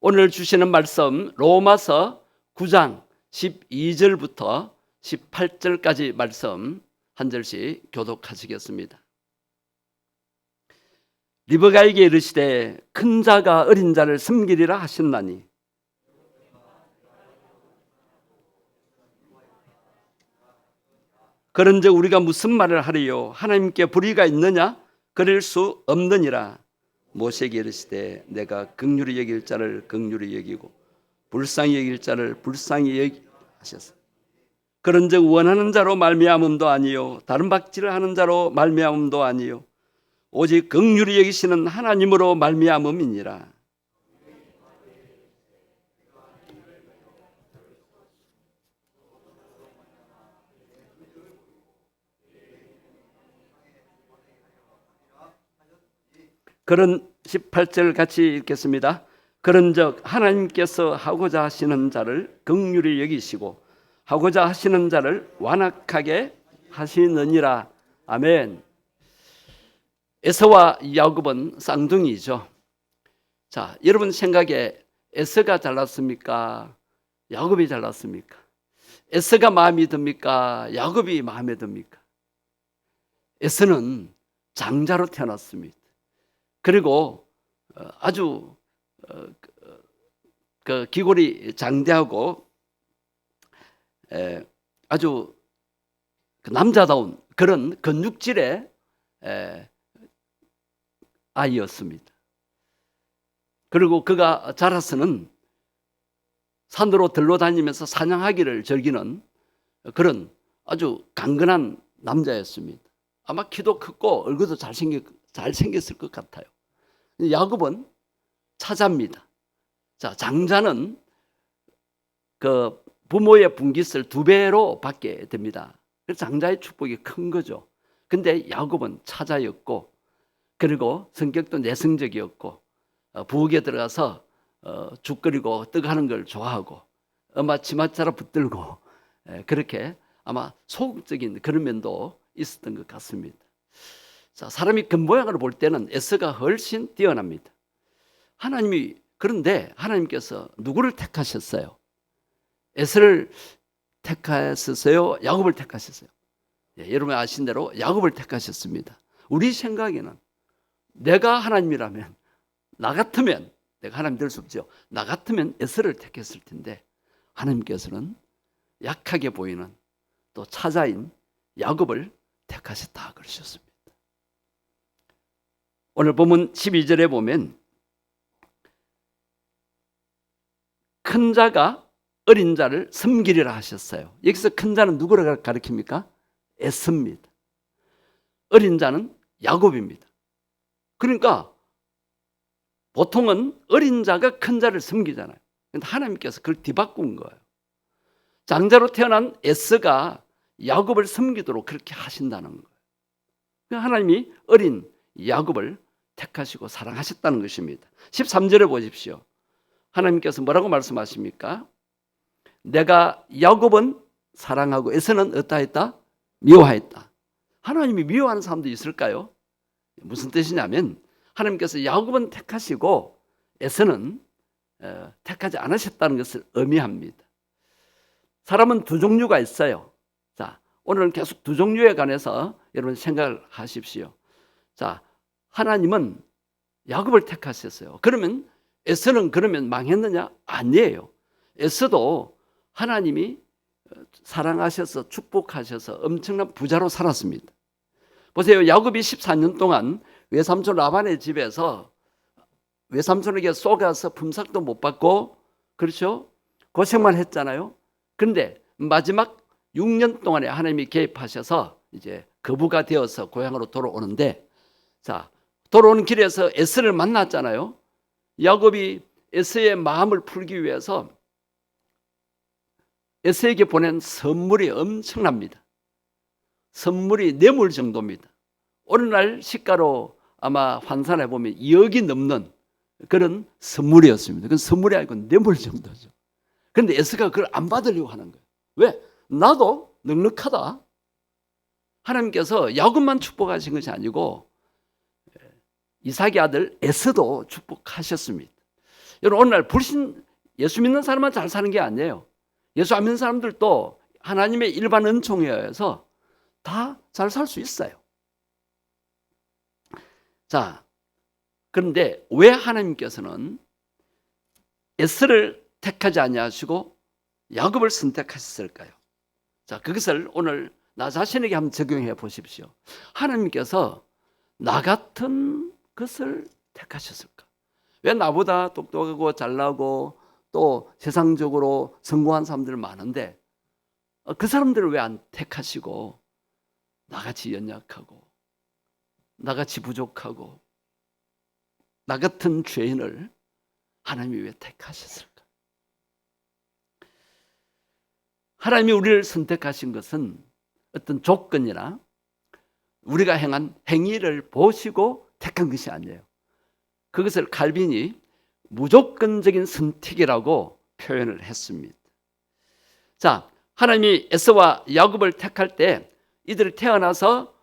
오늘 주시는 말씀 로마서 9장 12절부터 18절까지 말씀 한 절씩 교독하시겠습니다. 리브가에게 이르시되 큰 자가 어린 자를 섬기리라 하셨나니 그런즉 우리가 무슨 말을 하리요? 하나님께 불의가 있느냐? 그럴 수 없느니라. 모세에게 이르시되 내가 긍휼히 여길 자를 긍휼히 여기고 불쌍히 여길 자를 불쌍히 여기 하셨어. 그런즉 원하는 자로 말미암음도 아니요 다른 박질을 하는 자로 말미암음도 아니요 오직 긍휼히 여기시는 하나님으로 말미암음이니라. 그런 18절 같이 읽겠습니다. 그런즉 하나님께서 하고자 하시는 자를 긍휼히 여기시고 하고자 하시는 자를 완악하게 하시느니라. 아멘. 에서와 야곱은 쌍둥이죠. 자, 여러분 생각에 에서가 잘났습니까? 야곱이 잘났습니까? 에서가 마음에 듭니까? 야곱이 마음에 듭니까? 에서는 장자로 태어났습니다. 그리고 아주 기골이 장대하고 아주 남자다운 그런 근육질의 아이였습니다. 그리고 그가 자라서는 산으로 들러 다니면서 사냥하기를 즐기는 그런 아주 강건한 남자였습니다. 아마 키도 크고 얼굴도 잘생겼을 것 같아요. 야곱은 차자입니다. 자, 장자는 그 부모의 분깃을 2배로 받게 됩니다. 그래서 장자의 축복이 큰 거죠. 근데 야곱은 차자였고 그리고 성격도 내성적이었고 부엌에 들어가서 죽 끓이고 떡하는 걸 좋아하고 엄마 치맛자락 붙들고 그렇게 아마 소극적인 그런 면도 있었던 것 같습니다. 자, 사람이 겉모양으로 볼 때는 에서가 훨씬 뛰어납니다. 그런데 하나님께서 누구를 택하셨어요? 에서를 택하셨어요? 야곱을 택하셨어요? 여러분 아신 대로 야곱을 택하셨습니다. 우리 생각에는 내가 하나님이라면 나 같으면 내가 하나님 될 수 없죠. 나 같으면 에서를 택했을 텐데 하나님께서는 약하게 보이는 또 차자인 야곱을 택하셨다 그러셨습니다. 오늘 본문 12절에 보면 큰 자가 어린 자를 섬기리라 하셨어요. 여기서 큰 자는 누구를 가리킵니까? 에서입니다. 어린 자는 야곱입니다. 그러니까 보통은 어린 자가 큰 자를 섬기잖아요. 그런데 하나님께서 그걸 뒤바꾼 거예요. 장자로 태어난 에서가 야곱을 섬기도록 그렇게 하신다는 거예요. 하나님이 어린 야곱을 택하시고 사랑하셨다는 것입니다. 13절에 보십시오. 하나님께서 뭐라고 말씀하십니까? 내가 야곱은 사랑하고 에서는 어떠했다? 미워하였다. 하나님이 미워하는 사람도 있을까요? 무슨 뜻이냐면 하나님께서 야곱은 택하시고 에서는 택하지 않으셨다는 것을 의미합니다. 사람은 두 종류가 있어요. 자, 오늘은 계속 두 종류에 관해서 여러분 생각을 하십시오. 자, 하나님은 야곱을 택하셨어요. 그러면 에서는 그러면 망했느냐? 아니에요. 에서도 하나님이 사랑하셔서 축복하셔서 엄청난 부자로 살았습니다. 보세요. 야곱이 14년 동안 외삼촌 라반의 집에서 외삼촌에게 쏘가서 품삯도 못 받고 그렇죠? 고생만 했잖아요. 그런데 마지막 6년 동안에 하나님이 개입하셔서 이제 거부가 되어서 고향으로 돌아오는데 자, 돌아오는 길에서 에서를 만났잖아요. 야곱이 에서의 마음을 풀기 위해서 에서에게 보낸 선물이 엄청납니다. 선물이 뇌물 정도입니다. 오늘날 시가로 아마 환산해 보면 2억이 넘는 그런 선물이었습니다. 그건 선물이 아니고 뇌물 정도죠. 그런데 에서가 그걸 안 받으려고 하는 거예요. 왜? 나도 넉넉하다. 하나님께서 야곱만 축복하신 것이 아니고 이삭의 아들 에서도 축복하셨습니다. 여러분 오늘날 예수 믿는 사람만 잘 사는 게 아니에요. 예수 안 믿는 사람들도 하나님의 일반 은총에 의해서 다 잘 살 수 있어요. 자, 그런데 왜 하나님께서는 에스를 택하지 아니하시고 야곱을 선택하셨을까요? 자, 그것을 오늘 나 자신에게 한번 적용해 보십시오. 하나님께서 나 같은 것을 택하셨을까? 왜 나보다 똑똑하고 잘나고 또 세상적으로 성공한 사람들 많은데 그 사람들을 왜 안 택하시고 나같이 연약하고 나같이 부족하고 나 같은 죄인을 하나님이 왜 택하셨을까? 하나님이 우리를 선택하신 것은 어떤 조건이나 우리가 행한 행위를 보시고 택한 것이 아니에요. 그것을 칼빈이 무조건적인 선택이라고 표현을 했습니다. 자, 하나님이 에서와 야곱을 택할 때 이들이 태어나서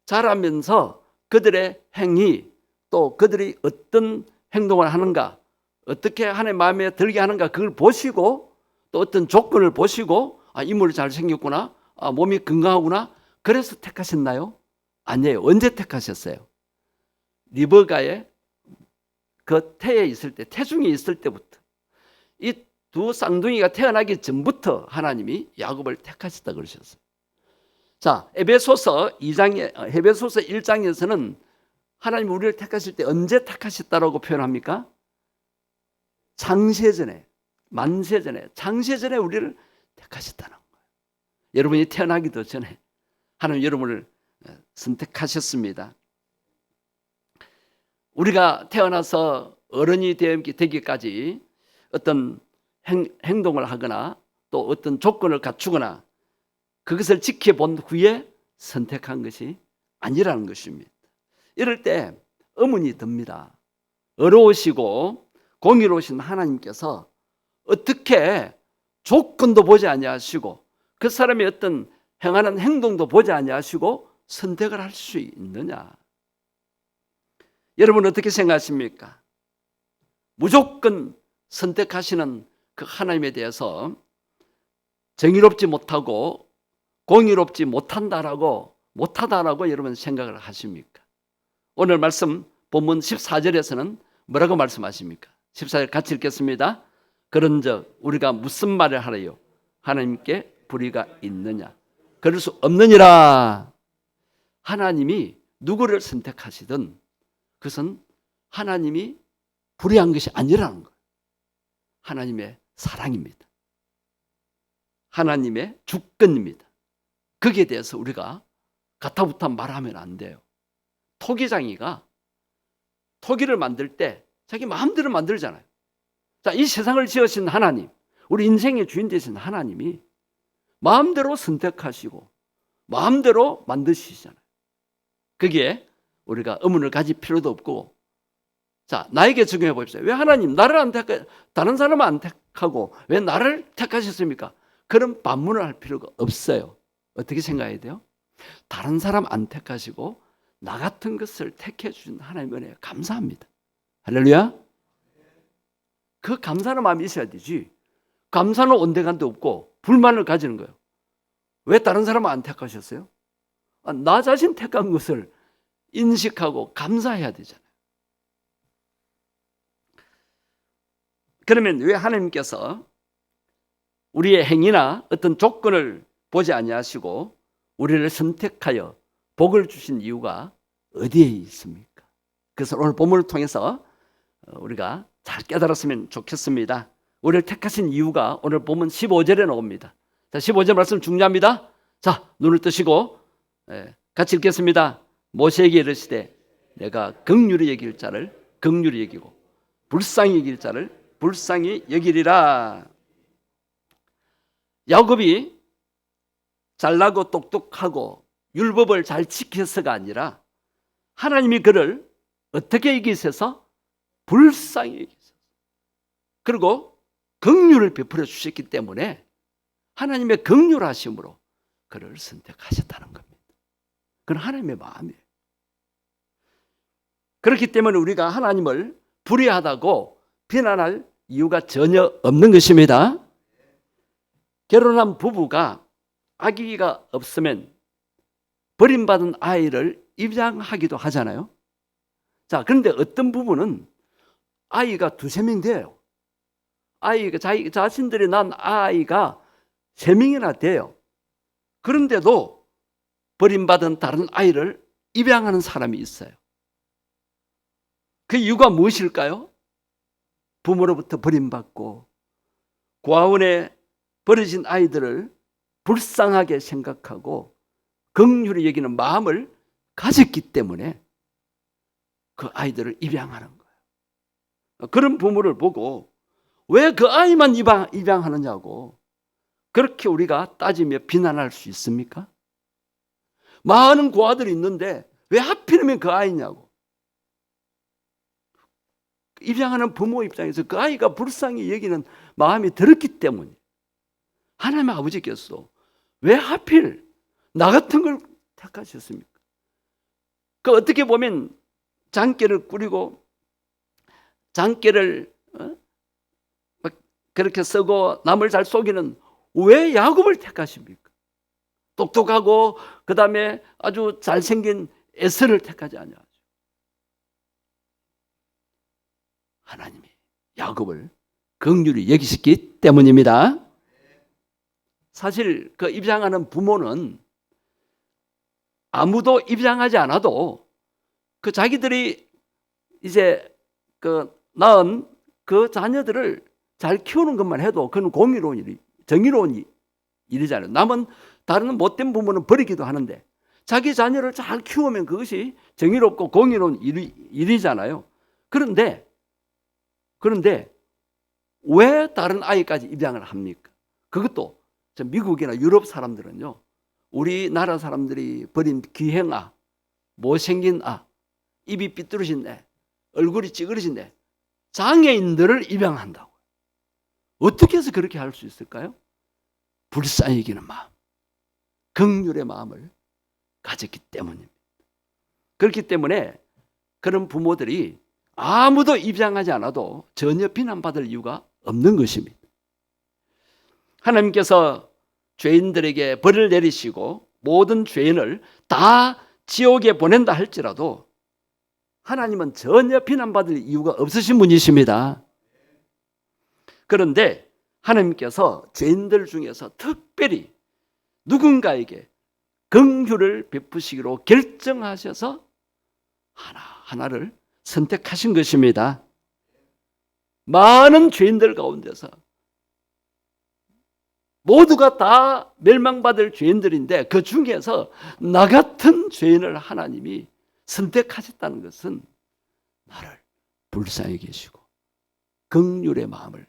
자라면서 그들의 행위 또 그들이 어떤 행동을 하는가 어떻게 하나님 마음에 들게 하는가 그걸 보시고 또 어떤 조건을 보시고 인물이 잘생겼구나 몸이 건강하구나 그래서 택하셨나요? 아니에요. 언제 택하셨어요? 리버가의 그 태에 있을 때 태중에 있을 때부터 이 두 쌍둥이가 태어나기 전부터 하나님이 야곱을 택하셨다 그러셨어요. 자, 에베소서 1장에서는 하나님 우리를 택하실 때 언제 택하셨다라고 표현합니까? 창세전에 만세전에 창세전에 우리를 택하셨다는 거예요. 여러분이 태어나기도 전에 하나님 여러분을 선택하셨습니다. 우리가 태어나서 어른이 되기까지 어떤 행동을 하거나 또 어떤 조건을 갖추거나 그것을 지켜본 후에 선택한 것이 아니라는 것입니다. 이럴 때 의문이 듭니다. 어려우시고 공의로우신 하나님께서 어떻게 조건도 보지 아니하시고 그 사람의 어떤 행하는 행동도 보지 아니하시고 선택을 할 수 있느냐? 여러분 어떻게 생각하십니까? 무조건 선택하시는 그 하나님에 대해서 정의롭지 못하고 공의롭지 못하다라고 여러분 생각을 하십니까? 오늘 말씀 본문 14절에서는 뭐라고 말씀하십니까? 14절 같이 읽겠습니다. 그런즉 우리가 무슨 말을 하래요? 하나님께 불의가 있느냐? 그럴 수 없느니라. 하나님이 누구를 선택하시든 그것은 하나님이 불의한 것이 아니라는 거예요. 하나님의 사랑입니다. 하나님의 주권입니다. 거기에 대해서 우리가 가타부타 말하면 안 돼요. 토기장이가 토기를 만들 때 자기 마음대로 만들잖아요. 자, 이 세상을 지으신 하나님, 우리 인생의 주인 되신 하나님이 마음대로 선택하시고 마음대로 만드시잖아요. 거기에 우리가 의문을 가질 필요도 없고, 자, 나에게 적용해 봅시다. 왜 하나님 나를 안 택하, 다른 사람은 안 택하고 왜 나를 택하셨습니까? 그런 반문을 할 필요가 없어요. 어떻게 생각해야 돼요? 다른 사람 안 택하시고 나 같은 것을 택해 주신 하나님의 은혜에 감사합니다. 할렐루야. 그 감사하는 마음이 있어야 되지. 감사는 온데간데 없고 불만을 가지는 거예요. 왜 다른 사람은 안 택하셨어요? 나 자신 택한 것을 인식하고 감사해야 되잖아요. 그러면 왜 하나님께서 우리의 행위나 어떤 조건을 보지 아니하시고 우리를 선택하여 복을 주신 이유가 어디에 있습니까? 그래서 오늘 본문을 통해서 우리가 잘 깨달았으면 좋겠습니다. 우리를 택하신 이유가 오늘 본문 15절에 나옵니다. 자, 15절 말씀 중요합니다. 자, 눈을 뜨시고 같이 읽겠습니다. 모세에게 이르시되 내가 긍휼히 여길 자를 긍휼히 여기고 불쌍히 여길 자를 불쌍히 여기리라. 야곱이 잘나고 똑똑하고 율법을 잘 지켜서가 아니라 하나님이 그를 어떻게 여기셔서 불쌍히 여기셔서 그리고 긍휼을 베풀어 주셨기 때문에 하나님의 긍휼하심으로 그를 선택하셨다는 겁니다. 그건 하나님의 마음이에요. 그렇기 때문에 우리가 하나님을 불의하다고 비난할 이유가 전혀 없는 것입니다. 결혼한 부부가 아기가 없으면 버림받은 아이를 입양하기도 하잖아요. 자, 그런데 어떤 부부는 아이가 두세 명 돼요. 아이가 자기 자신들이 난 아이가 세 명이나 돼요. 그런데도 버림받은 다른 아이를 입양하는 사람이 있어요. 그 이유가 무엇일까요? 부모로부터 버림받고 고아원에 버려진 아이들을 불쌍하게 생각하고 긍휼히 여기는 마음을 가졌기 때문에 그 아이들을 입양하는 거예요. 그런 부모를 보고 왜 그 아이만 입양하느냐고 그렇게 우리가 따지며 비난할 수 있습니까? 많은 고아들이 있는데 왜 하필이면 그 아이냐고. 입양하는 부모 입장에서 그 아이가 불쌍히 여기는 마음이 들었기 때문에 하나님의 아버지께서 왜 하필 나 같은 걸 택하셨습니까? 그 어떻게 보면 장깨를 꾸리고 장깨를 그렇게 쓰고 남을 잘 속이는 왜 야곱을 택하십니까? 똑똑하고 그 다음에 아주 잘생긴 에서를 택하지 않냐죠. 하나님이 야곱을 긍휼히 여기셨기 때문입니다. 사실 그 입양하는 부모는 아무도 입양하지 않아도 그 자기들이 이제 그 낳은 그 자녀들을 잘 키우는 것만 해도 그건 공의로운 일이, 정의로운 일이잖아요. 남은 다른 못된 부모는 버리기도 하는데 자기 자녀를 잘 키우면 그것이 정의롭고 공의로운 일이잖아요. 그런데 왜 다른 아이까지 입양을 합니까? 그것도 미국이나 유럽 사람들은요, 우리나라 사람들이 버린 기행아, 못생긴 아, 입이 삐뚤어진 애, 얼굴이 찌그러진 애, 장애인들을 입양한다고. 어떻게 해서 그렇게 할 수 있을까요? 불쌍히 여기는 마음, 긍휼의 마음을 가졌기 때문입니다. 그렇기 때문에 그런 부모들이 아무도 입양하지 않아도 전혀 비난받을 이유가 없는 것입니다. 하나님께서 죄인들에게 벌을 내리시고 모든 죄인을 다 지옥에 보낸다 할지라도 하나님은 전혀 비난받을 이유가 없으신 분이십니다. 그런데 하나님께서 죄인들 중에서 특별히 누군가에게 긍휼을 베푸시기로 결정하셔서 하나를 선택하신 것입니다. 많은 죄인들 가운데서 모두가 다 멸망받을 죄인들인데 그 중에서 나 같은 죄인을 하나님이 선택하셨다는 것은 나를 불쌍히 계시고 긍휼의 마음을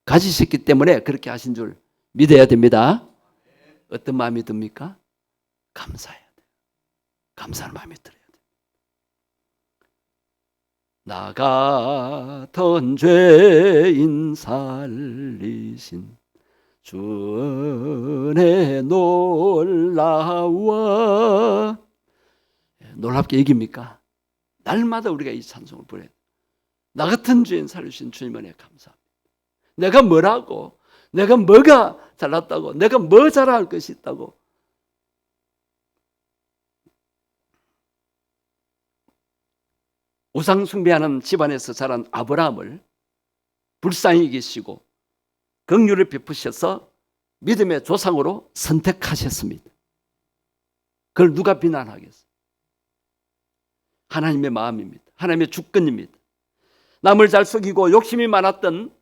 가지셨기 때문에 그렇게 하신 줄 믿어야 됩니다. 어떤 마음이 듭니까? 감사해야 돼요. 감사하는 마음이 들어야 돼요. 나 같은 죄인 살리신 주 은혜 놀라워. 놀랍게 여깁니까? 날마다 우리가 이 찬송을 부르는 나 같은 죄인 살리신 주님 은혜 감사합니다. 내가 뭐라고, 내가 뭐가 잘났다고, 내가 뭐 잘할 것이 있다고. 우상 숭배하는 집안에서 자란 아브라함을 불쌍히 여기시고 긍휼을 베푸셔서 믿음의 조상으로 선택하셨습니다. 그걸 누가 비난하겠어요? 하나님의 마음입니다. 하나님의 주권입니다. 남을 잘 속이고 욕심이 많았던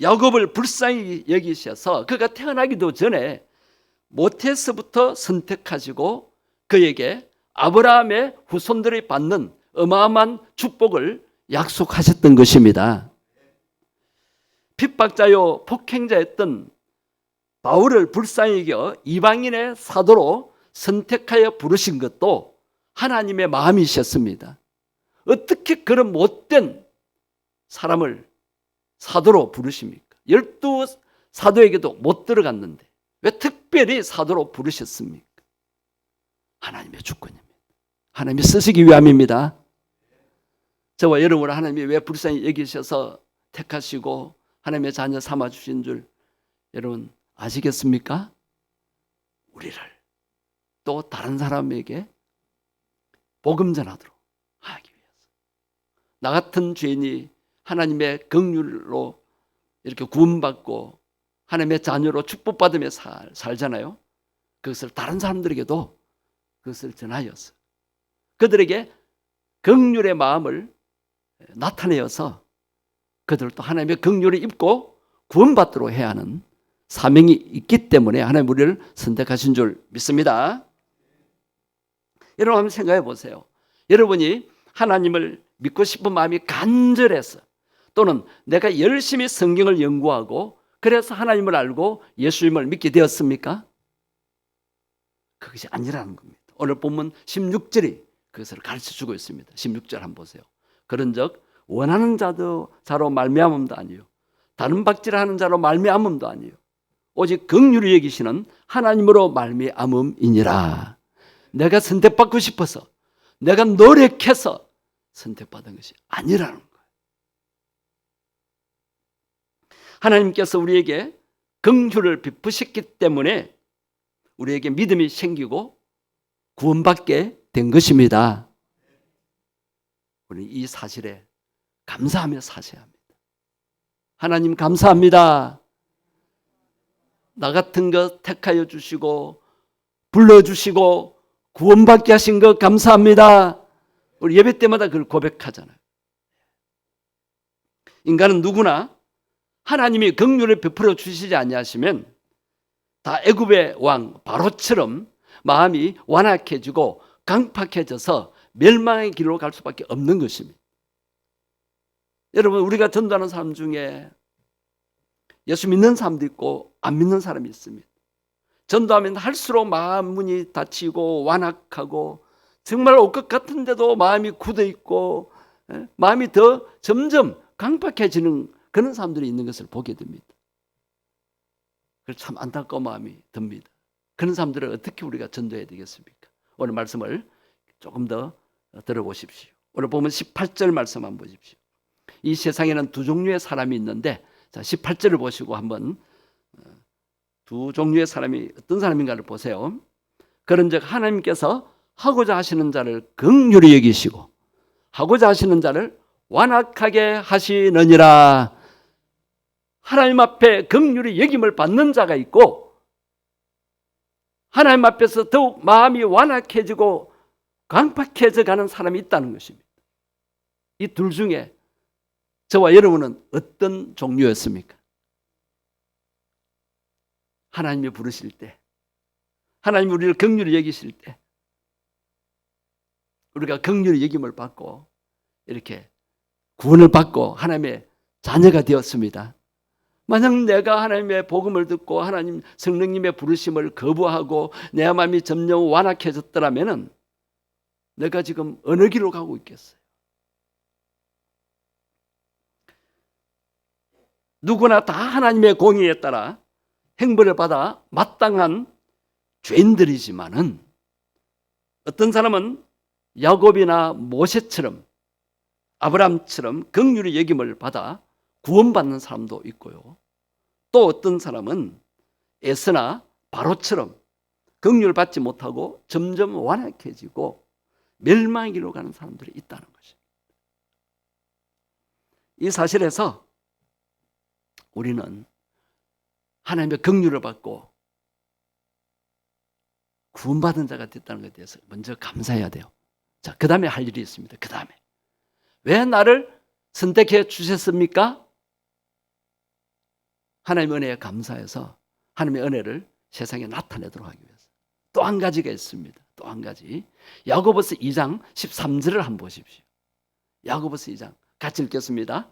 야곱을 불쌍히 여기셔서 그가 태어나기도 전에 모태에서부터 선택하시고 그에게 아브라함의 후손들이 받는 어마어마한 축복을 약속하셨던 것입니다. 핍박자요 폭행자였던 바울을 불쌍히 여겨 이방인의 사도로 선택하여 부르신 것도 하나님의 마음이셨습니다. 어떻게 그런 못된 사람을 사도로 부르십니까? 12 사도에게도 못 들어갔는데 왜 특별히 사도로 부르셨습니까? 하나님의 주권입니다. 하나님이 쓰시기 위함입니다. 저와 여러분을 하나님이 왜 불쌍히 여기셔서 택하시고 하나님의 자녀 삼아주신 줄 여러분 아시겠습니까? 우리를 또 다른 사람에게 복음 전하도록 하기 위해서. 나 같은 죄인이 하나님의 긍휼로 이렇게 구원받고 하나님의 자녀로 축복받으며 살잖아요. 그것을 다른 사람들에게도 그것을 전하여서 그들에게 긍휼의 마음을 나타내어서 그들도 하나님의 긍휼을 입고 구원받도록 해야 하는 사명이 있기 때문에 하나님 우리를 선택하신 줄 믿습니다. 여러분 한번 생각해 보세요. 여러분이 하나님을 믿고 싶은 마음이 간절해서 또는 내가 열심히 성경을 연구하고 그래서 하나님을 알고 예수님을 믿게 되었습니까? 그것이 아니라는 겁니다. 오늘 본문 16절이 그것을 가르쳐주고 있습니다. 16절 한번 보세요. 그런즉 원하는 자로 말미암음도 아니요 다른 박질하는 자로 말미암음도 아니요 오직 긍휼히 여기시는 하나님으로 말미암음이니라. 내가 선택받고 싶어서 내가 노력해서 선택받은 것이 아니라는 거예요. 하나님께서 우리에게 긍휼을 베푸셨기 때문에 우리에게 믿음이 생기고 구원받게 된 것입니다. 우리는 이 사실에 감사하며 사셔야 합니다. 하나님 감사합니다. 나 같은 것 택하여 주시고 불러주시고 구원받게 하신 것 감사합니다. 우리 예배 때마다 그걸 고백하잖아요. 인간은 누구나 하나님이 긍휼을 베풀어 주시지 아니하시면 다 애굽의 왕 바로처럼 마음이 완악해지고 강팍해져서 멸망의 길로 갈 수밖에 없는 것입니다. 여러분 우리가 전도하는 사람 중에 예수 믿는 사람도 있고 안 믿는 사람이 있습니다. 전도하면 할수록 마음문이 닫히고 완악하고 정말 올 것 같은데도 마음이 굳어 있고 마음이 더 점점 강팍해지는 그런 사람들이 있는 것을 보게 됩니다. 그래서 참 안타까운 마음이 듭니다. 그런 사람들을 어떻게 우리가 전도해야 되겠습니까? 오늘 말씀을 조금 더 들어보십시오. 오늘 보면 18절 말씀 한번 보십시오. 이 세상에는 두 종류의 사람이 있는데 자 18절을 보시고 한번 두 종류의 사람이 어떤 사람인가를 보세요. 그런즉 하나님께서 하고자 하시는 자를 긍휼히 여기시고 하고자 하시는 자를 완악하게 하시느니라. 하나님 앞에 긍휼히 여김을 받는 자가 있고 하나님 앞에서 더욱 마음이 완악해지고 강팍해져 가는 사람이 있다는 것입니다. 이 둘 중에 저와 여러분은 어떤 종류였습니까? 하나님이 부르실 때, 하나님이 우리를 긍휼히 여기실 때 우리가 긍휼히 여김을 받고 이렇게 구원을 받고 하나님의 자녀가 되었습니다. 만약 내가 하나님의 복음을 듣고 하나님 성령님의 부르심을 거부하고 내 마음이 점점 완악해졌더라면 내가 지금 어느 길로 가고 있겠어요? 누구나 다 하나님의 공의에 따라 행벌을 받아 마땅한 죄인들이지만은 어떤 사람은 야곱이나 모세처럼 아브라함처럼 긍휼히 여김을 받아 구원받는 사람도 있고요. 또 어떤 사람은 에스나 바로처럼 긍휼을 받지 못하고 점점 완악해지고 멸망의 길로 가는 사람들이 있다는 것입니다. 이 사실에서 우리는 하나님의 긍휼을 받고 구원받은 자가 됐다는 것에 대해서 먼저 감사해야 돼요. 자, 그 다음에 할 일이 있습니다. 그 다음에 왜 나를 선택해 주셨습니까? 하나님의 은혜에 감사해서 하나님의 은혜를 세상에 나타내도록 하기 위해서 또 한 가지가 있습니다. 또 한 가지 야고보서 2장 13절을 한번 보십시오. 야고보서 2장 같이 읽겠습니다.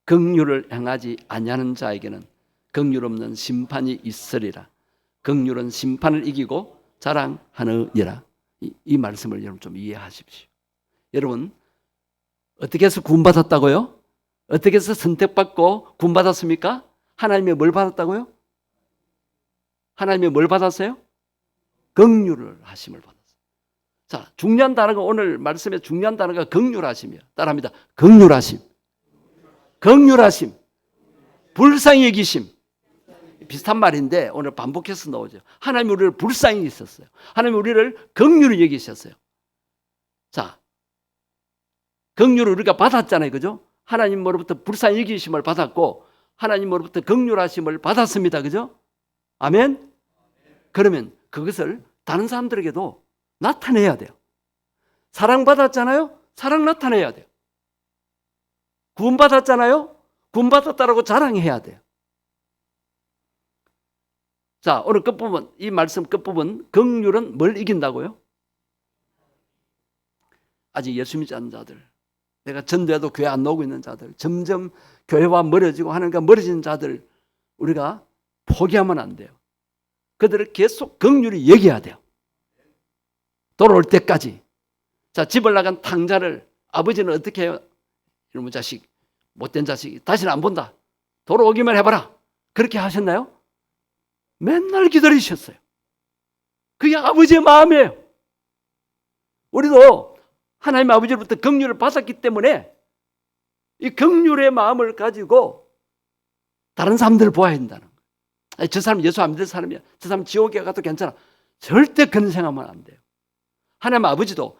긍휼을 행하지 아니하는 자에게는 긍휼 없는 심판이 있으리라. 긍휼은 심판을 이기고 자랑하느니라. 이 말씀을 여러분 좀 이해하십시오. 여러분 어떻게 해서 구원받았다고요? 어떻게 해서 선택받고 구원받았습니까? 하나님의 뭘 받았다고요? 하나님의 뭘 받았어요? 긍휼을 하심을 받았어요. 자, 중요한 단어가 오늘 말씀의 중요한 단어가 긍휼하심이에요. 따라합니다. 긍휼하심. 긍휼하심. 불쌍히 여기심. 비슷한 말인데 오늘 반복해서 나오죠. 하나님 우리를 불쌍히 여기셨어요. 하나님 우리를 긍휼히 여기셨어요. 자, 긍휼을 우리가 받았잖아요. 그죠? 하나님으로부터 불쌍히 여기심을 받았고 하나님으로부터 긍휼하심을 받았습니다. 그죠? 아멘? 그러면 그것을 다른 사람들에게도 나타내야 돼요. 사랑받았잖아요? 사랑 나타내야 돼요. 구원받았잖아요? 구원받았다라고 자랑해야 돼요. 자, 오늘 끝부분, 이 말씀 끝부분, 긍휼은 뭘 이긴다고요? 아직 예수 믿지 않는 자들, 내가 전도해도 교회 안 나오고 있는 자들, 점점 교회와 멀어지고 하나님과 멀어지는 자들, 우리가 포기하면 안 돼요. 그들을 계속 긍휼히 여겨야 돼요. 돌아올 때까지. 자, 집을 나간 탕자를 아버지는 어떻게 해요? 이놈의 자식, 못된 자식이 다시는 안 본다. 돌아오기만 해봐라. 그렇게 하셨나요? 맨날 기다리셨어요. 그게 아버지의 마음이에요. 우리도 하나님 아버지로부터 긍휼을 받았기 때문에 이 긍휼의 마음을 가지고 다른 사람들을 보아야 된다는 거예요. 저 사람 예수 안 믿는 사람이야. 저 사람 지옥에 가도 괜찮아. 절대 그런 생각하면 안 돼요. 하나님 아버지도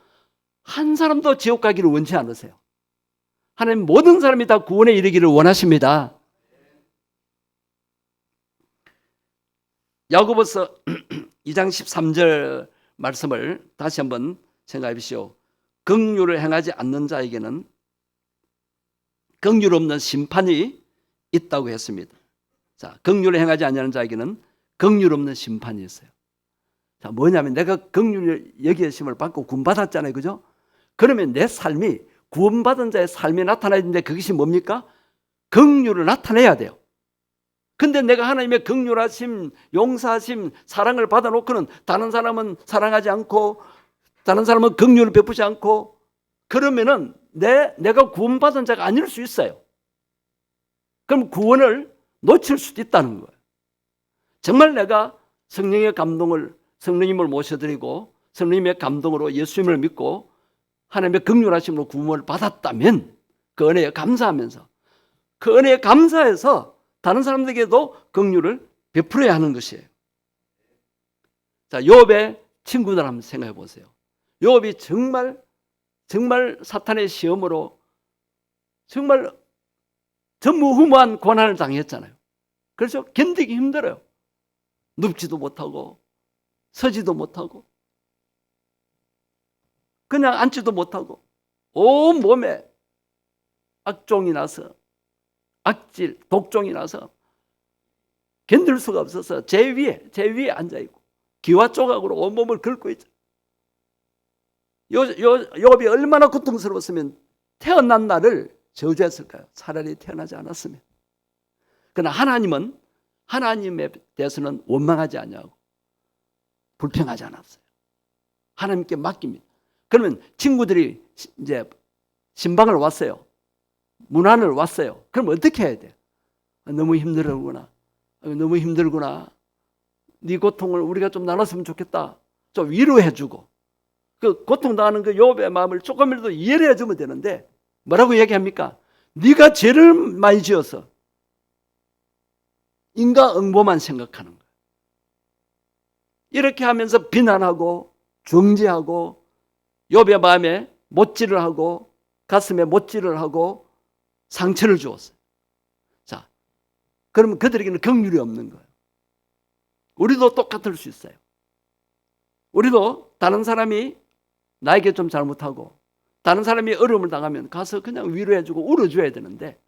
한 사람도 지옥 가기를 원치 않으세요. 하나님 모든 사람이 다 구원에 이르기를 원하십니다. 야고보서 2장 13절 말씀을 다시 한번 생각해 보시오. 긍휼을 행하지 않는 자에게는 긍휼 없는 심판이 있다고 했습니다. 자, 긍휼을 행하지 않는 자에게는 긍휼 없는 심판이 있어요. 자, 뭐냐면 내가 긍휼을 여기심을 받고 구원받았잖아요. 그죠? 그러면 내 삶이 구원받은 자의 삶이 나타나야 되는데 그것이 뭡니까? 긍휼을 나타내야 돼요. 근데 내가 하나님의 긍휼하심, 용서하심, 사랑을 받아놓고는 다른 사람은 사랑하지 않고 다른 사람은 긍휼을 베푸지 않고 그러면은 내가 구원받은 자가 아닐 수 있어요. 그럼 구원을 놓칠 수도 있다는 거예요. 정말 내가 성령의 감동을 성령님을 모셔드리고 성령님의 감동으로 예수님을 믿고 하나님의 긍휼하심으로 구원을 받았다면 그 은혜에 감사하면서 그 은혜에 감사해서 다른 사람들에게도 긍휼을 베풀어야 하는 것이에요. 자, 욥의 친구들 한번 생각해 보세요. 욥이 정말 사탄의 시험으로 정말 전무후무한 고난을 당했잖아요. 그래서 견디기 힘들어요. 눕지도 못하고 서지도 못하고 그냥 앉지도 못하고 온 몸에 악종이 나서 악질, 독종이 나서 견딜 수가 없어서 제 위에 앉아있고 기와 조각으로 온몸을 긁고 있죠. 욥이 얼마나 고통스러웠으면 태어난 날을 저주했을까요? 차라리 태어나지 않았으면. 그러나 하나님은 하나님에 대해서는 원망하지 아니하고 불평하지 않았어요. 하나님께 맡깁니다. 그러면 친구들이 이제 신방을 왔어요. 문안을 왔어요. 그럼 어떻게 해야 돼요? 너무 힘들구나. 너무 힘들구나. 네 고통을 우리가 좀 나눴으면 좋겠다. 좀 위로해주고 그 고통당하는 그 욥의 마음을 조금이라도 이해를 해주면 되는데 뭐라고 얘기합니까? 네가 죄를 많이 지어서 인과응보만 생각하는 거예요. 이렇게 하면서 비난하고 정죄하고 욥의 마음에 못질을 하고 가슴에 못질을 하고 상처를 주었어요. 자, 그러면 그들에게는 긍휼이 없는 거예요. 우리도 똑같을 수 있어요. 우리도 다른 사람이 나에게 좀 잘못하고 다른 사람이 어려움을 당하면 가서 그냥 위로해주고 울어줘야 되는데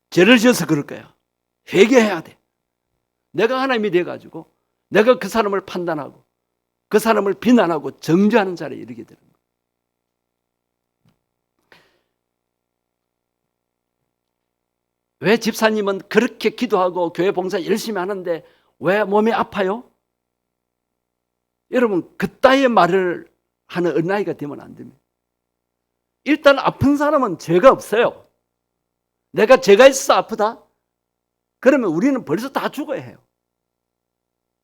죄를 지어서 그럴 거야. 회개해야 돼. 내가 하나님이 돼가지고 내가 그 사람을 판단하고 그 사람을 비난하고 정죄하는 자리에 이르게 되는 거예요. 왜 집사님은 그렇게 기도하고 교회 봉사 열심히 하는데 왜 몸이 아파요? 여러분 그따위의 말을 하는 어린아이가 되면 안 됩니다. 일단 아픈 사람은 죄가 없어요. 내가 죄가 있어서 아프다? 그러면 우리는 벌써 다 죽어야 해요.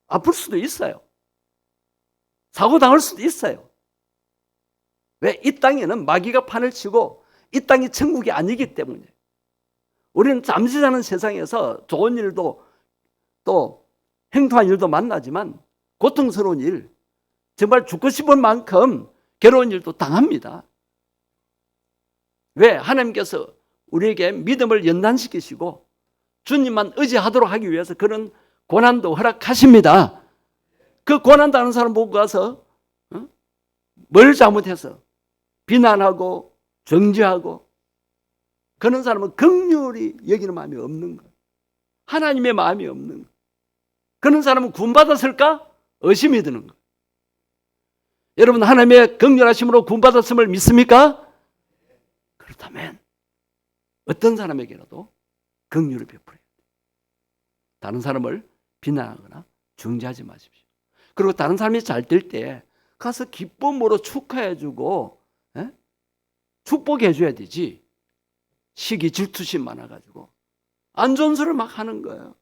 아플 수도 있어요. 사고 당할 수도 있어요. 왜? 이 땅에는 마귀가 판을 치고 이 땅이 천국이 아니기 때문에 우리는 잠시 사는 세상에서 좋은 일도 또 행통한 일도 만나지만 고통스러운 일, 정말 죽고 싶은 만큼 괴로운 일도 당합니다. 왜? 하나님께서 우리에게 믿음을 연단시키시고 주님만 의지하도록 하기 위해서 그런 고난도 허락하십니다. 그 고난 당하는 사람 보고 가서 뭘 잘못해서 비난하고 정죄하고 그런 사람은 긍휼히 여기는 마음이 없는 거예요. 하나님의 마음이 없는 거예요. 그런 사람은 구원받았을까? 의심이 드는 거예요. 여러분 하나님의 긍휼하심으로 구원받았음을 믿습니까? 그렇다면 어떤 사람에게라도 긍휼을 베풀어야 돼요. 다른 사람을 비난하거나 정죄하지 마십시오. 그리고 다른 사람이 잘 될 때 가서 기쁨으로 축하해주고 축복해줘야 되지. 시기 질투심 많아가지고 안 좋은 소리를 막 하는 거예요.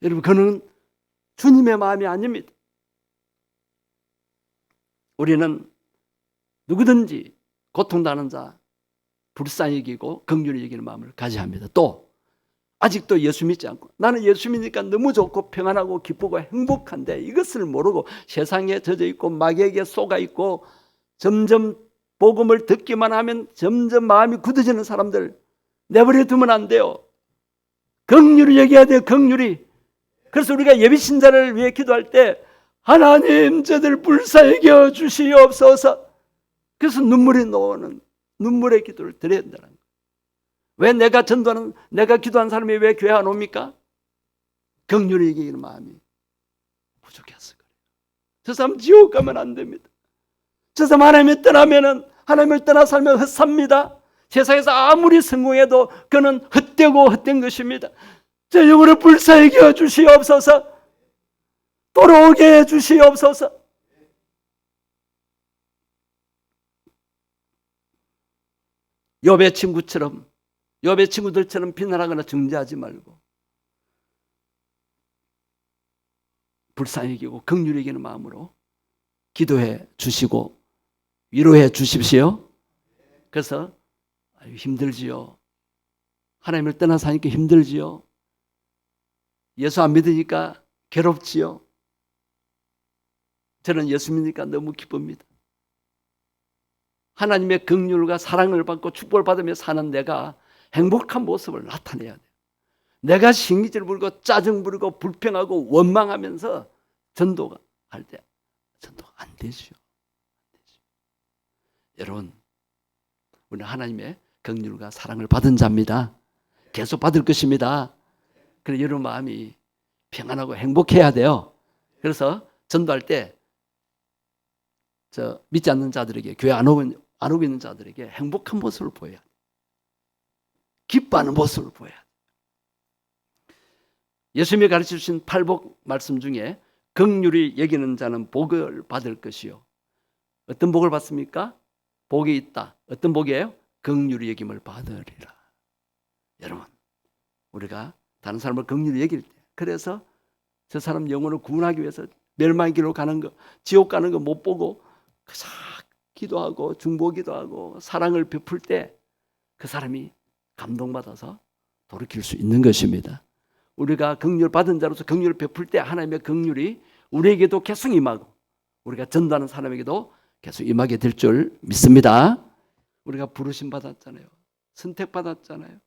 여러분 그는 주님의 마음이 아닙니다. 우리는 누구든지 고통당하는 자 불쌍히 여기고 긍휼히 여기는 마음을 가져야 합니다. 또 아직도 예수 믿지 않고 나는 예수 믿으니까 너무 좋고 평안하고 기쁘고 행복한데 이것을 모르고 세상에 젖어 있고 마귀에게 속아 있고 점점 복음을 듣기만 하면 점점 마음이 굳어지는 사람들 내버려 두면 안 돼요. 긍휼히 여겨야 돼요. 긍휼히. 그래서 우리가 예비신자를 위해 기도할 때 하나님 저들 불쌍히 여겨 주시옵소서. 그래서 눈물이 나오는 눈물의 기도를 드려야 된다는 거예요. 왜 내가 전도하는 내가 기도한 사람이 왜 교회 안 옵니까? 긍휼히 여기는 마음이 부족해서 그래요. 저 사람 지옥 가면 안 됩니다. 저 사람 하나님을 떠나면은 하나님을 떠나 살면 헛삽니다. 세상에서 아무리 성공해도 그는 헛되고 헛된 것입니다. 저 영혼을 불쌍히 여겨 주시옵소서. 돌아오게 해 주시옵소서. 욥의 친구처럼 욥의 친구들처럼 비난하거나 정죄하지 말고 불쌍히 여기고 긍휼히 여기는 마음으로 기도해 주시고 위로해 주십시오. 그래서 아유, 힘들지요. 하나님을 떠나 사니까 힘들지요. 예수 안 믿으니까 괴롭지요. 저는 예수 믿으니까 너무 기쁩니다. 하나님의 긍휼과 사랑을 받고 축복을 받으며 사는 내가 행복한 모습을 나타내야 돼요. 내가 신기질 부리고 짜증 부리고 불평하고 원망하면서 전도가 할 때 전도가 안 되죠. 여러분 우리는 하나님의 긍휼과 사랑을 받은 자입니다. 계속 받을 것입니다. 그래서 여러분 마음이 평안하고 행복해야 돼요. 그래서 전도할 때 믿지 않는 자들에게 교회 안 오고 있는 자들에게 행복한 모습을 보여야 돼요. 기뻐하는 모습을 보여야 돼요. 예수님이 가르쳐 주신 팔복 말씀 중에 긍휼히 여기는 자는 복을 받을 것이요. 어떤 복을 받습니까? 복이 있다. 어떤 복이에요? 긍휼히 여김을 받으리라. 여러분 우리가 다른 사람을 긍휼히 여길 때 그래서 저 사람 영혼을 구원하기 위해서 멸망의 길로 가는 거 지옥 가는 거 못 보고 싹 기도하고 중보기도 하고 사랑을 베풀 때 그 사람이 감동받아서 돌이킬 수 있는 것입니다. 우리가 긍휼 받은 자로서 긍휼을 베풀 때 하나님의 긍휼이 우리에게도 계속 임하고 우리가 전도하는 사람에게도 계속 임하게 될 줄 믿습니다. 우리가 부르심 받았잖아요. 선택 받았잖아요.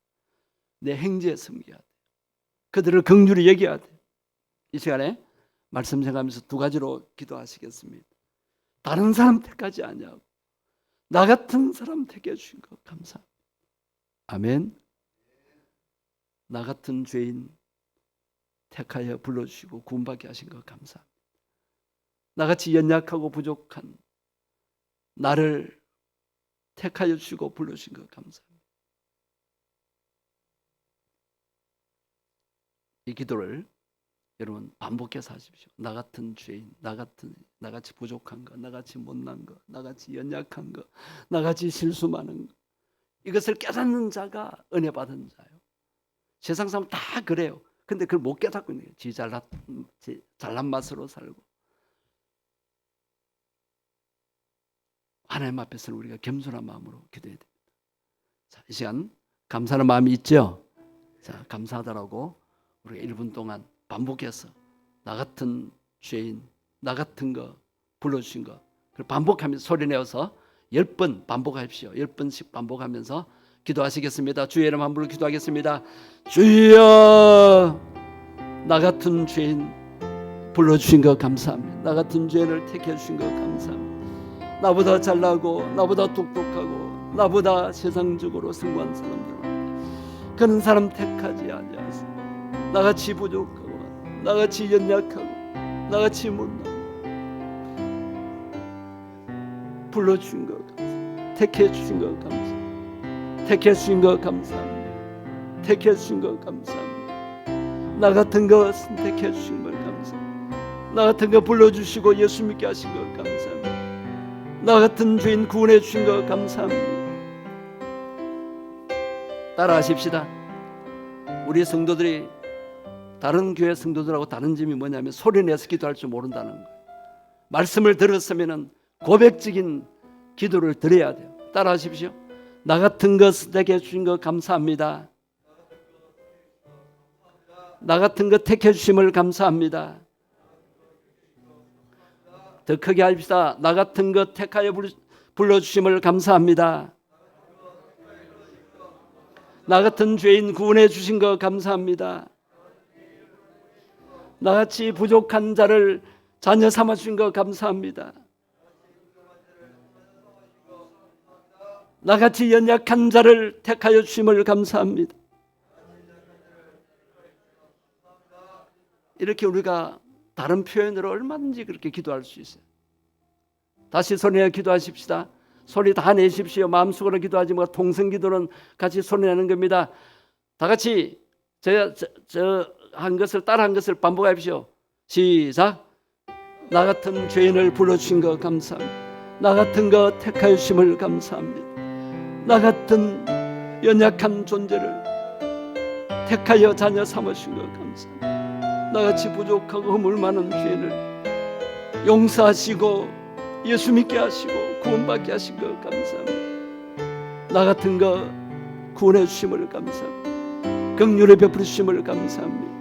내 행제에 섬겨야 돼요. 그들을 긍휼히 여겨야 돼요. 이 시간에 말씀 생각하면서 두 가지로 기도하시겠습니다. 다른 사람 택하지 아니하고 나 같은 사람 택해 주신 것 감사합니다. 아멘. 나 같은 죄인 택하여 불러주시고 구원받게 하신 것 감사합니다. 나같이 연약하고 부족한 나를 택하여 주시고 불러주신 것 감사합니다. 이 기도를 여러분 반복해서 하십시오. 나 같은 죄인, 나같이 부족한 거, 나같이 못난 거, 나같이 연약한 거, 나같이 실수 많은 거, 이것을 깨닫는 자가 은혜 받은 자예요. 세상 사람 다 그래요. 근데 그걸 못 깨닫고 있는 거예요. 잘난 맛으로 살고. 하나님 앞에서는 우리가 겸손한 마음으로 기도해야 됩니다. 이 시간 감사하는 마음이 있죠? 자, 감사하다라고 우리가 1분 동안 반복해서 나 같은 죄인, 나 같은 거 불러주신 거 반복하면서 소리내어서 10번 반복하십시오. 10번씩 반복하면서 기도하시겠습니다. 주의 이름 한 불로 기도하겠습니다. 주여, 나 같은 죄인 불러주신 거 감사합니다. 나 같은 죄인을 택해 주신 거 감사합니다. 나보다 잘나고 나보다 똑똑하고 나보다 세상적으로 성공한 사람들, 그런 사람 택하지 아니하소서. 나같이 부족하고 나같이 연약하고 나같이 못나고 불러주신 거 감사합니다. 택해 주신 거 감사합니다. 택해 주신 거 감사합니다. 택해 주신 거 감사합니다. 나 같은 거 선택해 주신 걸 감사합니다. 나 같은 거 불러주시고 예수 믿게 하신 거 감사합니다. 나 같은 죄인 구원해 주신 거 감사합니다. 따라하십시다. 우리 성도들이 다른 교회 성도들하고 다른 점이 뭐냐면 소리내서 기도할 줄 모른다는 거예요. 말씀을 들었으면 고백적인 기도를 드려야 돼요. 따라하십시오. 나 같은 것 선택해 주신 거 감사합니다. 나 같은 것 택해 주심을 감사합니다. 더 크게 합시다. 나 같은 것 택하여 불러주심을 감사합니다. 나 같은 죄인 구원해 주신 거 감사합니다. 나같이 부족한 자를 자녀 삼아 주신 거 감사합니다. 나같이 연약한 자를 택하여 주심을 감사합니다. 이렇게 우리가 다른 표현으로 얼마든지 그렇게 기도할 수 있어요. 다시 소리내어 기도하십시다. 소리 다 내십시오. 마음속으로 기도하지 말고 통성기도는 같이 소리내는 겁니다. 다 같이 한 것을 따라한 것을 반복하십시오. 시작. 나 같은 죄인을 불러주신 것 감사합니다. 나 같은 거 택하여 주심을 감사합니다. 나 같은 연약한 존재를 택하여 자녀 삼으신 것 감사합니다. 나같이 부족하고 허물 많은 죄인을 용서하시고 예수 믿게 하시고 구원받게 하신 것 감사합니다. 나 같은 거 구원해 주심을 감사합니다. 긍휼을 베풀어 주심을 감사합니다.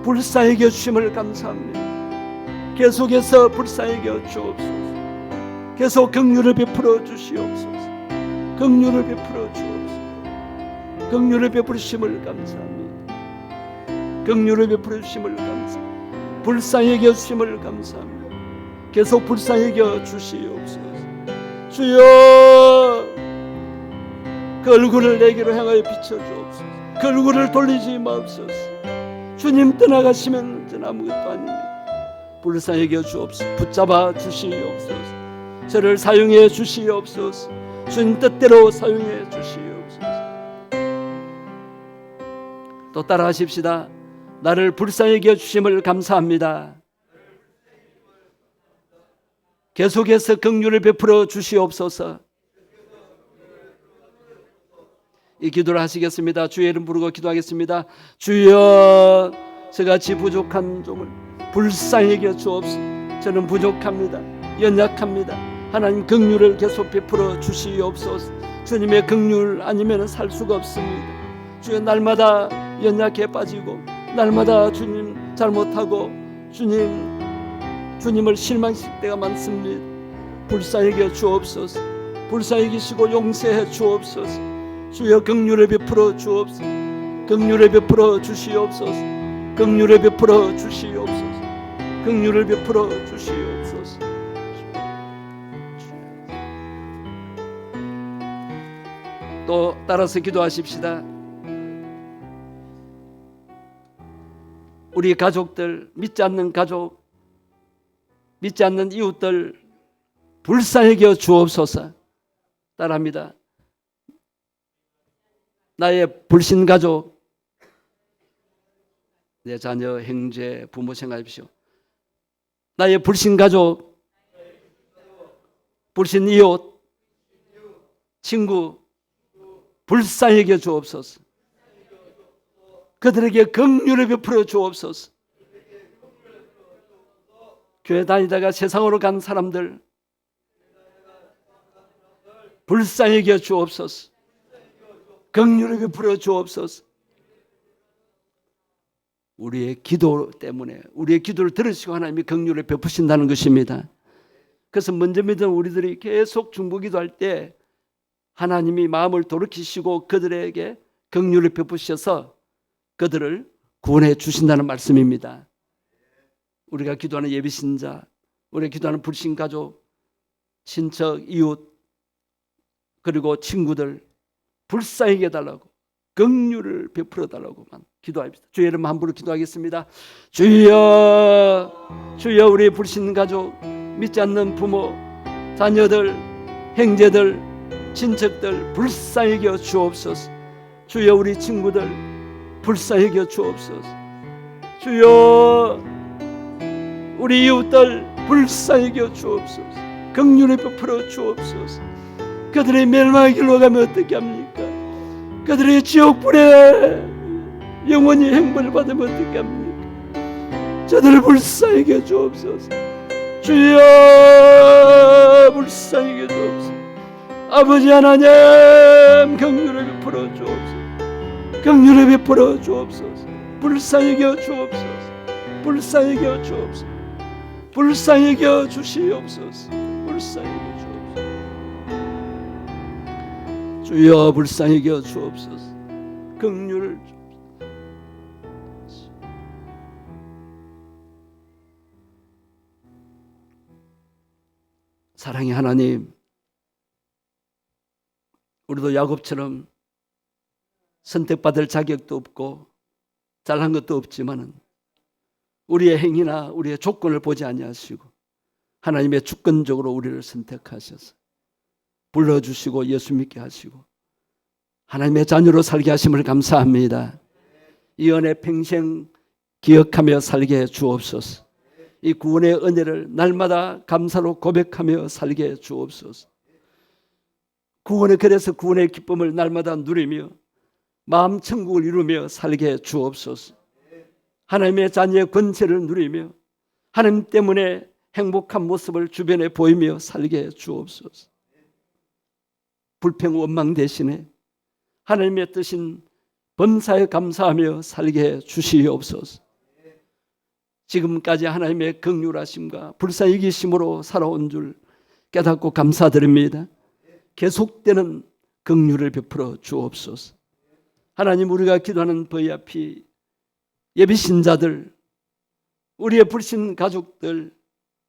불쌍히 여겨 주심을 감사합니다. 계속해서 불쌍히 여겨 주옵소서. 계속 긍휼을 베풀어 주시옵소서. 긍휼을 베풀어 주옵소서. 긍휼을 베풀어 주심을 감사합니다. 긍휼을 베풀어 주심을 감사합니다. 불쌍히 여겨 주심을 감사합니다. 계속 불쌍히 여겨 주시옵소서. 주여, 그 얼굴을 내게로 향하여 비춰 주옵소서. 그 얼굴을 돌리지 마옵소서. 주님 떠나가시면 저는 아무것도 아닙니다. 불쌍히 여겨 주옵소서. 붙잡아 주시옵소서. 저를 사용해 주시옵소서. 주님 뜻대로 사용해 주시옵소서. 또 따라하십시다. 나를 불쌍히 여겨 주심을 감사합니다. 계속해서 긍휼을 베풀어 주시옵소서. 이 기도를 하시겠습니다. 주의 이름 부르고 기도하겠습니다. 주여, 저같이 부족한 종을 불쌍히 여겨 주옵소서. 저는 부족합니다. 연약합니다. 하나님 긍휼을 계속 베풀어 주시옵소서. 주님의 긍휼 아니면 살 수가 없습니다. 주여, 날마다 연약해 빠지고 날마다 주님 잘못하고 주님을 실망시킬 때가 많습니다. 불쌍히 여겨 주옵소서. 불쌍히 여기시고 용서해 주옵소서. 주여, 긍휼을 베풀어 주옵소서. 긍휼을 베풀어 주시옵소서. 긍휼을 베풀어 주시옵소서. 긍휼을 베풀어 주시옵소서. 또 따라서 기도하십시다. 우리 가족들, 믿지 않는 가족, 믿지 않는 이웃들 불쌍히 여겨 주옵소서. 따라합니다. 나의 불신가족, 내 자녀, 형제, 부모 생각하십시오. 나의 불신가족, 불신이웃, 친구 불쌍히 여겨 주옵소서. 그들에게 긍휼을 베풀어 주옵소서. 교회 다니다가 세상으로 간 사람들 불쌍히 여겨 주옵소서. 긍휼을 베풀어 주옵소서. 우리의 기도 때문에 우리의 기도를 들으시고 하나님이 긍휼을 베푸신다는 것입니다. 그래서 먼저 믿은 우리들이 계속 중보기도할 때 하나님이 마음을 돌이키시고 그들에게 긍휼을 베푸셔서 그들을 구원해 주신다는 말씀입니다. 우리가 기도하는 예비신자, 우리가 기도하는 불신가족, 친척, 이웃, 그리고 친구들 불쌍히 해달라고, 긍휼을 베풀어 달라고만 기도합니다. 주의 이름 함부로 기도하겠습니다. 주여, 주여, 우리 불신가족, 믿지 않는 부모, 자녀들, 형제들, 친척들 불쌍히 여겨 주옵소서. 주여, 우리 친구들 불쌍히 여겨 주옵소서. 주여, 우리 이웃들 불쌍히 여겨 주옵소서. 긍휼을 베풀어 주옵소서. 그들의 멸망의 길로 가면 어떻게 합니까? 그들의 지옥불에 영원히 행벌을 받으면 어떻게 합니까? 저들을 불쌍히 여겨 주옵소서. 주여, 불쌍히 여겨 주옵소서. 아버지 하나님, 긍휼을 베풀어 주옵소서. 긍휼을 베풀어 주옵소서. 불쌍히 여겨 주옵소서. 불쌍히 여겨 주옵소서. 불쌍히 여겨 주시옵소서. 불쌍히 여겨 주옵소서. 주여, 불쌍히 여겨 주옵소서. 긍휼을 주옵소서. 사랑의 하나님, 우리도 야곱처럼 선택받을 자격도 없고 잘한 것도 없지만은 우리의 행위나 우리의 조건을 보지 아니하시고 하나님의 주권적으로 우리를 선택하셔서 불러주시고 예수 믿게 하시고 하나님의 자녀로 살게 하심을 감사합니다. 이 은혜 평생 기억하며 살게 해 주옵소서. 이 구원의 은혜를 날마다 감사로 고백하며 살게 해 주옵소서. 그래서 구원의 기쁨을 날마다 누리며 마음 천국을 이루며 살게 해 주옵소서. 하나님의 자녀의 권세를 누리며 하나님 때문에 행복한 모습을 주변에 보이며 살게 해 주옵소서. 불평 원망 대신에 하나님의 뜻인 범사에 감사하며 살게 해 주시옵소서. 지금까지 하나님의 긍휼하심과 불쌍히 여기심으로 살아온 줄 깨닫고 감사드립니다. 계속되는 긍휼을 베풀어 주옵소서. 하나님, 우리가 기도하는 VIP 예비신자들, 우리의 불신 가족들,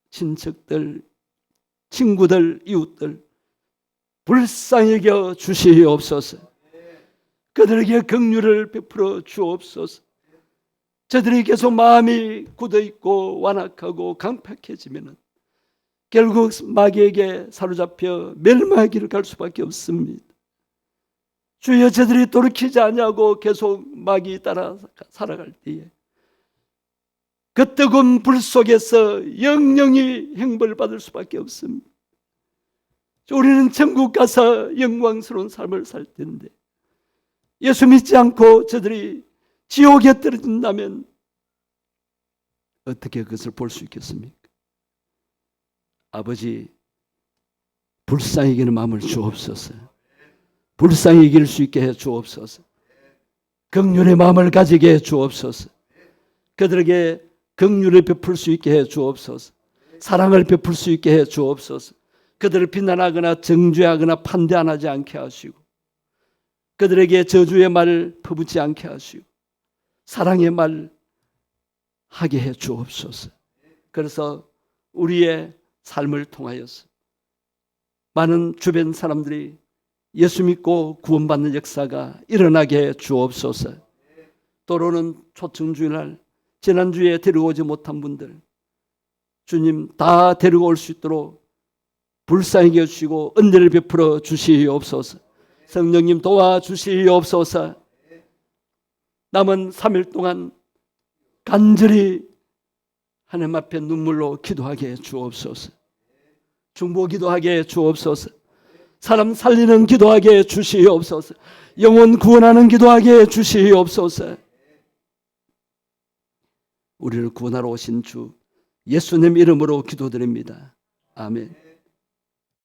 친척들, 친구들, 이웃들 불쌍히 여겨 주시옵소서. 그들에게 긍휼을 베풀어 주옵소서. 저들이 계속 마음이 굳어있고 완악하고 강팍해지면 결국 마귀에게 사로잡혀 멸망의 길을 갈 수밖에 없습니다. 주여, 저들이 돌이키지 않냐고 계속 마귀 따라 살아갈 때에 그 뜨거운 불 속에서 영영이 형벌받을 수밖에 없습니다. 우리는 천국 가서 영광스러운 삶을 살 텐데 예수 믿지 않고 저들이 지옥에 떨어진다면 어떻게 그것을 볼 수 있겠습니까? 아버지, 불쌍히 여기는 마음을 주옵소서. 불쌍히 여길 수 있게 해 주옵소서. 긍휼의 마음을 가지게 해 주옵소서. 그들에게 긍휼을 베풀 수 있게 해 주옵소서. 사랑을 베풀 수 있게 해 주옵소서. 그들을 비난하거나 정죄하거나 판대 안 하지 않게 하시고 그들에게 저주의 말을 퍼붓지 않게 하시고 사랑의 말 하게 해 주옵소서. 그래서 우리의 삶을 통하여서 많은 주변 사람들이 예수 믿고 구원받는 역사가 일어나게 해 주옵소서. 또로는 초청주일날 지난주에 데리고 오지 못한 분들 주님 다 데리고 올 수 있도록 불쌍히 여기시고 은혜를 베풀어 주시옵소서. 성령님 도와주시옵소서. 남은 3일 동안 간절히 하나님 앞에 눈물로 기도하게 해 주옵소서. 중보 기도하게 해 주옵소서. 사람 살리는 기도하게 해 주시옵소서. 영혼 구원하는 기도하게 해 주시옵소서. 우리를 구원하러 오신 주 예수님 이름으로 기도드립니다. 아멘.